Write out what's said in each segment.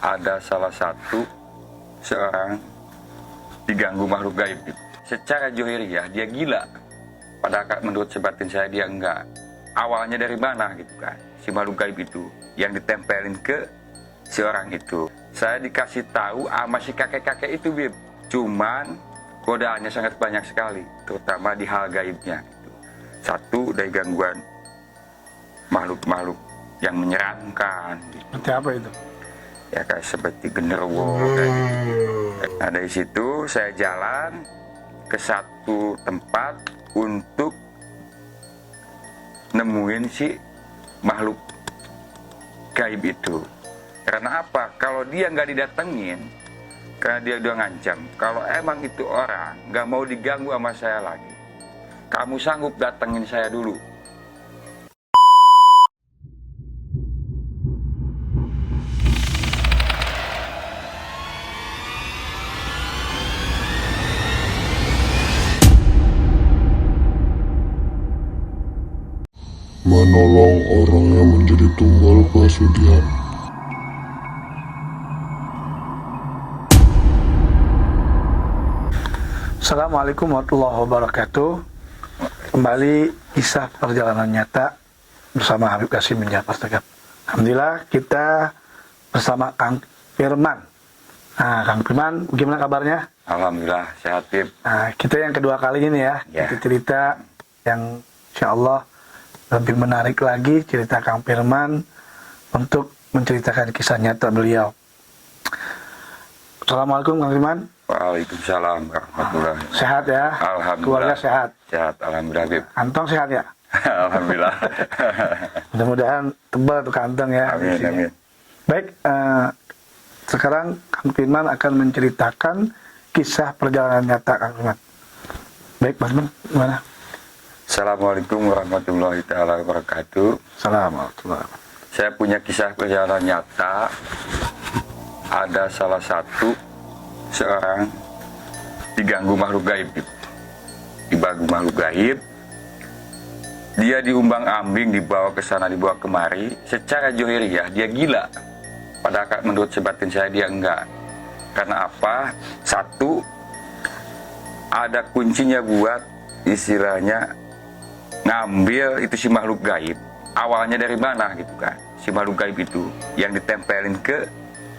ada salah satu seorang diganggu makhluk gaib. Secara johiriyah dia gila, padahal menurut sebatin saya dia enggak. Awalnya dari mana gitu kan, si makhluk gaib itu yang ditempelin ke si orang itu. Saya dikasih tahu sama si kakek-kakek itu, Bib. Cuman godaannya sangat banyak sekali, terutama di hal gaibnya gitu. Satu, dari gangguan makhluk-makhluk yang menyeramkan gitu. Seperti apa itu? Ya kayak seperti genderuwo kayak gitu. Nah dari situ saya jalan ke satu tempat untuk nemuin si makhluk gaib itu. Karena apa? Kalau dia nggak didatengin, karena dia udah ngancam, kalau emang itu orang nggak mau diganggu sama saya lagi, kamu sanggup datengin saya dulu. Menolong orang yang menjadi tumbal pesugihan. Assalamualaikum warahmatullahi wabarakatuh. Kembali kisah perjalanan nyata bersama Habib Qasim bin Ja'far Sagaf. Alhamdulillah kita bersama Kang Firman. Nah, Kang Firman, gimana kabarnya? Alhamdulillah sehat, Bib. Nah, kita yang kedua kali ini ya, Ya. kita cerita yang insya Allah lebih menarik lagi, cerita Kang Firman untuk menceritakan kisah nyata beliau. Assalamualaikum Kang Firman. Waalaikumsalam warahmatullahi wabarakatuh. Sehat ya? Alhamdulillah. Keluarga sehat? Sehat, alhamdulillah, Bib. Kantong sehat ya? Alhamdulillah. Mudah-mudahan tebal tuh kantong ya. Amin, amin. Baik, sekarang Kang Firman akan menceritakan kisah perjalanan nyata Kang Firman. Baik, Mas Firman, gimana? Assalamualaikum warahmatullahi taala wabarakatuh. Assalamualaikum. Saya punya kisah perjalanan nyata. Ada salah satu seorang diganggu makhluk gaib. Diganggu makhluk gaib. Dia diumbang-ambing, dibawa ke sana, dibawa kemari. Secara johiriyah dia gila. Padahal menurut sebatin saya dia enggak. Karena apa? Satu, ada kuncinya buat istilahnya ngambil itu si makhluk gaib. Awalnya dari mana gitu kan, si makhluk gaib itu yang ditempelin ke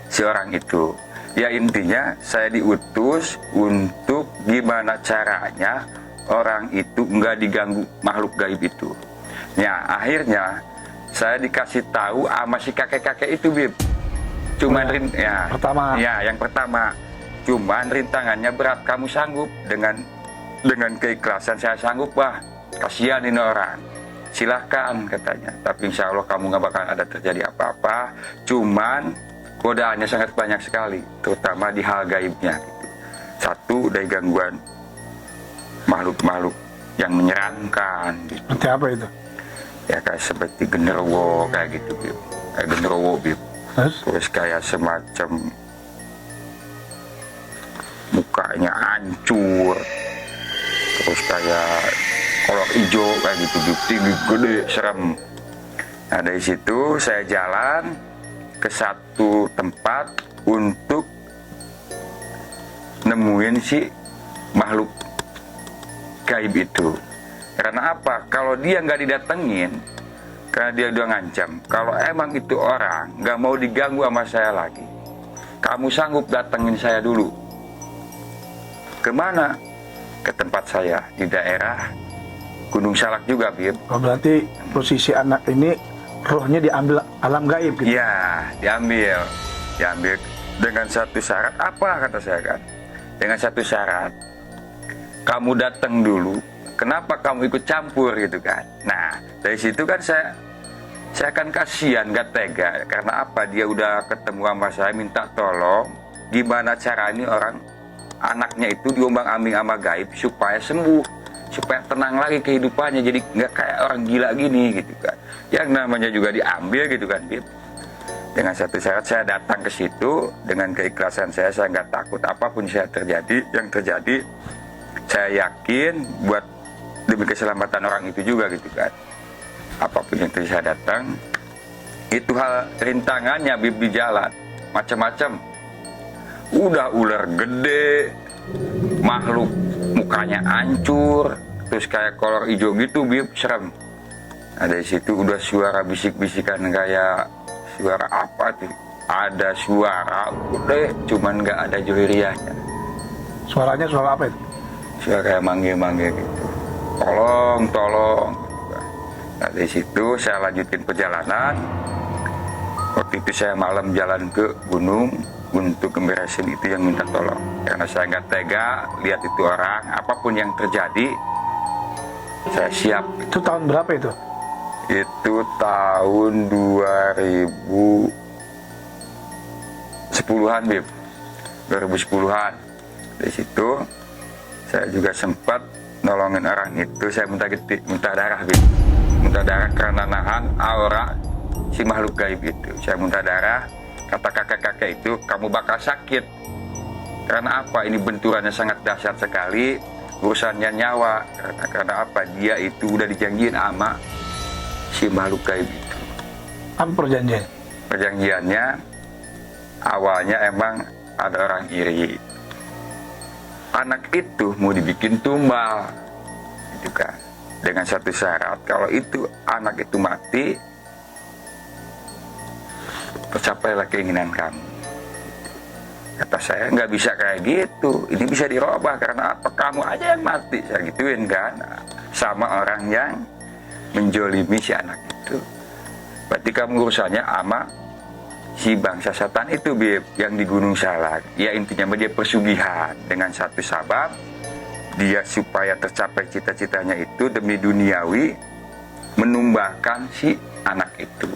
si orang itu. Ya intinya saya diutus untuk gimana caranya orang itu enggak diganggu makhluk gaib itu. Ya akhirnya saya dikasih tahu sama si kakek-kakek itu, Bib. Cuman yang pertama cuman rintangannya berat, kamu sanggup dengan keikhlasan. Saya sanggup, wah kasihan ini orang, silahkan katanya, tapi insya Allah kamu nggak bakal ada terjadi apa-apa, cuman godaannya sangat banyak sekali, terutama di hal gaibnya gitu. Satu, dari gangguan makhluk-makhluk yang menyeramkan gitu. Seperti apa itu? Ya kayak seperti genderuwo kayak gitu, Bib. Kayak genderuwo, Bib. Terus kayak semacam mukanya hancur, terus kayak kolor hijau kayak gitu, Bib. Tinggi, gede, serem. Nah dari situ saya jalan ke satu tempat untuk nemuin si makhluk gaib itu. Karena apa? Kalau dia nggak didatengin, karena dia udah ngancam, kalau emang itu orang nggak mau diganggu sama saya lagi, kamu sanggup datengin saya dulu. Kemana? Ke tempat saya di daerah Gunung Salak juga, Bib. Oh, berarti posisi anak ini rohnya diambil alam gaib gitu? Iya, diambil dengan satu syarat. Apa kata saya kan? Dengan satu syarat, kamu datang dulu. Kenapa kamu ikut campur gitu kan? Nah dari situ kan saya kan kasihan, gak tega. Karena apa? Dia udah ketemu sama saya, minta tolong gimana cara ini orang anaknya itu diombang-ambing sama gaib supaya sembuh, supaya tenang lagi kehidupannya, jadi nggak kayak orang gila gini gitu kan. Yang namanya juga diambil gitu kan, Bib. Dengan satu syarat, saya datang ke situ dengan keikhlasan saya nggak takut apapun yang terjadi saya yakin buat demi keselamatan orang itu juga gitu kan. Apapun yang terjadi saya datang, itu hal rintangannya, Bib, di jalan. macam-macam. Udah ular gede, makhluk mukanya hancur, terus kayak kolor hijau gitu, Bib, serem. Nah, dari situ udah suara bisik-bisikan kayak suara apa tuh? Ada suara, udah cuman nggak ada johiriahnya. Suaranya suara apa itu? Suara kayak manggil-manggil gitu. Tolong, tolong. Nah, dari situ saya lanjutin perjalanan. Waktu itu saya malam jalan ke gunung untuk ngeberesin itu yang minta tolong. Karena saya nggak tega lihat itu orang, apapun yang terjadi, saya siap. Itu tahun berapa itu? Itu tahun 2010-an, Bib. 2010-an. Dari situ saya juga sempat nolongin orang itu. Saya minta darah, Bib. Minta darah karena nahan aura si makhluk gaib itu. Saya minta darah, kata kakek-kakek itu, kamu bakal sakit. Karena apa? Ini benturannya sangat dahsyat sekali, urusannya nyawa. Karena apa? Dia itu udah dijanjiin sama si makhluk gaib itu. Apa perjanjian? Perjanjiannya awalnya emang ada orang iri. Anak itu mau dibikin tumbal, gitu kan. Dengan satu syarat, kalau itu anak itu mati, tercapailah keinginan kamu. Kata saya, nggak bisa kayak gitu. Ini bisa dirubah karena apa? Kamu aja yang mati. Saya gituin kan, sama orang yang menjolimi si anak itu. Berarti kamu urusannya sama si bangsa setan itu, Bib, yang di Gunung Salak. Ya intinya dia persugihan dengan satu sabab. Dia supaya tercapai cita-citanya itu demi duniawi, menumbangkan si anak itu.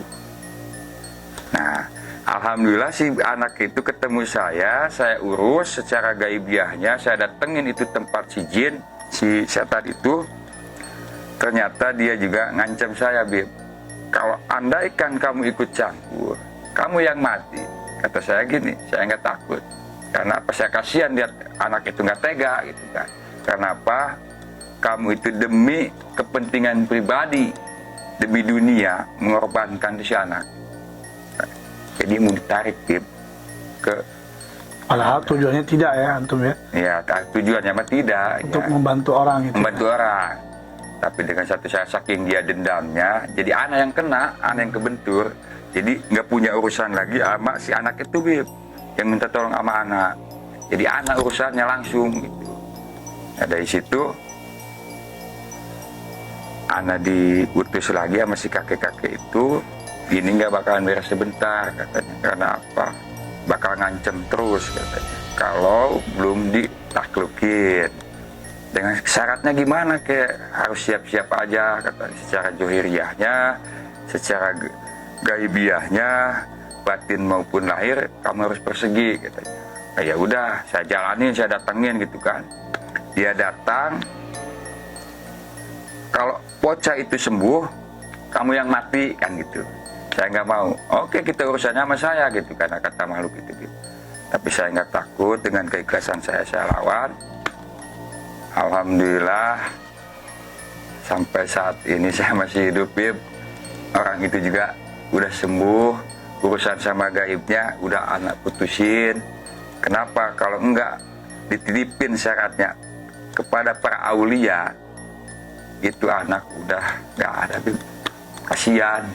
Nah, alhamdulillah si anak itu ketemu saya urus secara gaibiahnya, saya datengin itu tempat si jin, si setan itu. Ternyata dia juga ngancam saya, Bib. Kalau andaikan kamu ikut campur, kamu yang mati. Kata saya gini, saya nggak takut. Karena apa? Saya kasihan lihat anak itu nggak tega gitu kan. Kenapa? Kamu itu demi kepentingan pribadi, demi dunia, mengorbankan si anak. Jadi mau ditarik, Bib, ke... Padahal tujuannya tidak ya, Antum ya? Ya, tujuannya mah tidak. Untuk ya, membantu orang itu. membantu orang. Tapi dengan satu saya saking dia dendamnya, jadi anak yang kena, anak yang kebentur. Jadi nggak punya urusan lagi sama si anak itu, Bib, yang minta tolong sama anak. Jadi anak urusannya langsung gitu. Nah, dari situ anak diutus lagi sama si kakek-kakek itu. Ini nggak bakalan beres sebentar katanya. Karena apa? Bakal ngancem terus katanya. Kalau belum ditaklukin. Dengan syaratnya gimana, kayak harus siap-siap aja katanya. Secara johiriahnya, secara gaibiahnya, batin maupun lahir, kamu harus persegi katanya. Nah, ya udah, saya jalanin, saya datengin gitu kan. Dia datang, kalau bocah itu sembuh, kamu yang mati kan gitu. Saya nggak mau. Oke, kita urusannya sama saya gitu, karena kata makhluk itu gitu. Tapi saya nggak takut, dengan keikhlasan saya lawan. Alhamdulillah sampai saat ini saya masih hidup, Bib. Orang itu juga udah sembuh, urusan sama gaibnya udah anak putusin. Kenapa? Kalau enggak dititipin syaratnya kepada para aulia, itu anak udah nggak ada, Bib. Kasihan.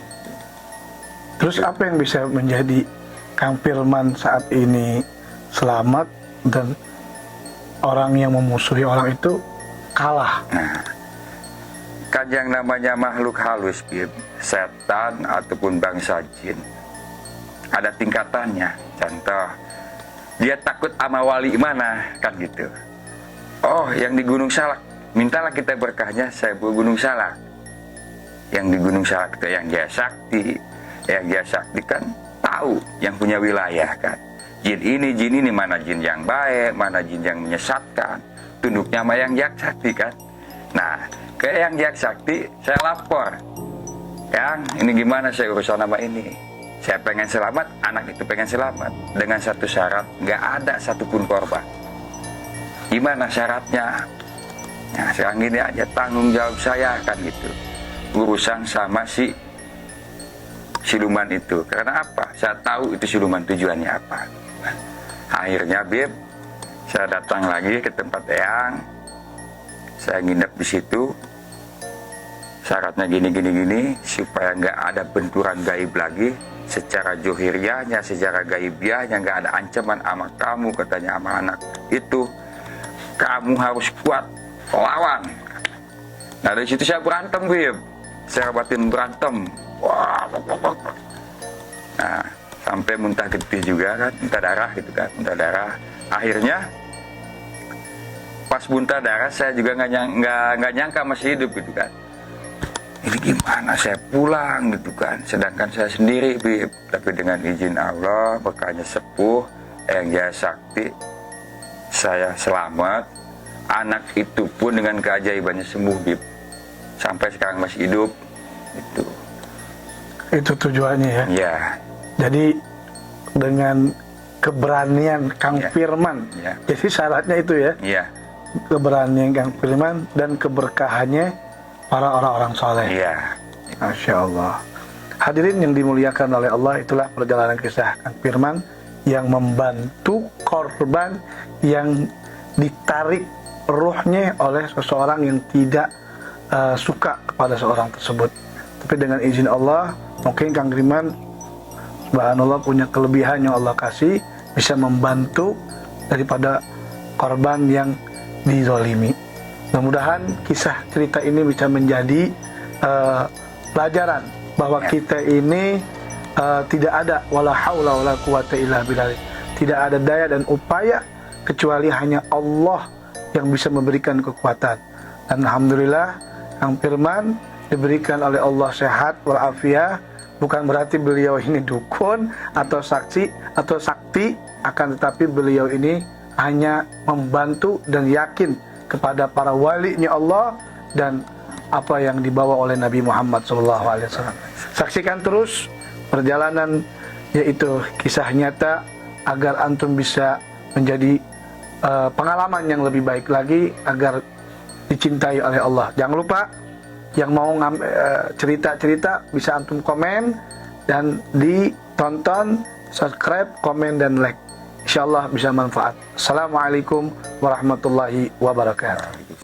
Terus apa yang bisa menjadi Kang Firman saat ini selamat dan orang yang memusuhi orang itu kalah? Nah, kan yang namanya makhluk halus, Bib, setan ataupun bangsa jin, ada tingkatannya. Contoh, dia takut sama wali mana, kan gitu. Oh, yang di Gunung Salak, mintalah kita berkahnya, saya ke Gunung Salak. Yang di Gunung Salak itu yang Jaya Sakti. Yang Jaya Sakti kan tahu yang punya wilayah kan. Jin ini mana jin yang baik, mana jin yang menyesatkan. Tunduknya sama yang Jaya Sakti kan. Nah, ke yang Jaya Sakti saya lapor. Yang ini gimana saya urusan sama ini. Saya pengen selamat, anak itu pengen selamat. Dengan satu syarat, nggak ada satupun korban. Gimana syaratnya? Nah, sekarang gini aja, tanggung jawab saya kan gitu. Urusan sama si siluman itu. Karena apa? Saya tahu itu siluman tujuannya apa. Akhirnya Bib, saya datang lagi ke tempat Eyang. Saya nginep di situ. Syaratnya gini, supaya nggak ada benturan gaib lagi. Secara johiriahnya, secara gaibiahnya nggak ada ancaman sama kamu, katanya sama anak itu. Kamu harus kuat lawan. Nah dari situ saya berantem, Bib. Saya batin berantem. Wah. Nah sampai muntah getih juga kan, muntah darah gitu kan, muntah darah. Akhirnya pas muntah darah saya juga nggak nyangka masih hidup gitu kan. Ini gimana saya pulang gitu kan, sedangkan saya sendiri, Bib. Tapi dengan izin Allah, berkahnya sepuh Eyang Jaya Sakti, saya selamat. Anak itu pun dengan keajaibannya sembuh, Bib. Sampai sekarang masih hidup. Itu tujuannya ya. Ya. Jadi dengan keberanian Kang Ya. Firman. Ya. Jadi syaratnya itu ya. Iya. Keberanian Kang Firman dan keberkahannya para orang-orang soleh. Iya. Masya Allah. Hadirin yang dimuliakan oleh Allah, itulah perjalanan kisah Kang Firman yang membantu korban yang ditarik ruhnya oleh seseorang yang tidak suka kepada seorang tersebut. Tapi dengan izin Allah, mungkin Kang Firman subhanallah punya kelebihan yang Allah kasih, bisa membantu daripada korban yang dizalimi. Mudah-mudahan kisah cerita ini bisa menjadi pelajaran bahwa kita ini tidak ada wala haula wala quwata illa billah. Tidak ada daya dan upaya kecuali hanya Allah yang bisa memberikan kekuatan. Dan alhamdulillah Kang Firman diberikan oleh Allah sehat walafiat. Bukan berarti beliau ini dukun atau saksi atau sakti, akan tetapi beliau ini hanya membantu dan yakin kepada para walinya Allah dan apa yang dibawa oleh Nabi Muhammad SAW. Saksikan terus perjalanan, yaitu kisah nyata, agar antum bisa menjadi pengalaman yang lebih baik lagi, agar dicintai oleh Allah. Jangan lupa, yang mau cerita-cerita bisa antum komen dan ditonton, subscribe, komen, dan like. InsyaAllah bisa manfaat. Assalamualaikum warahmatullahi wabarakatuh.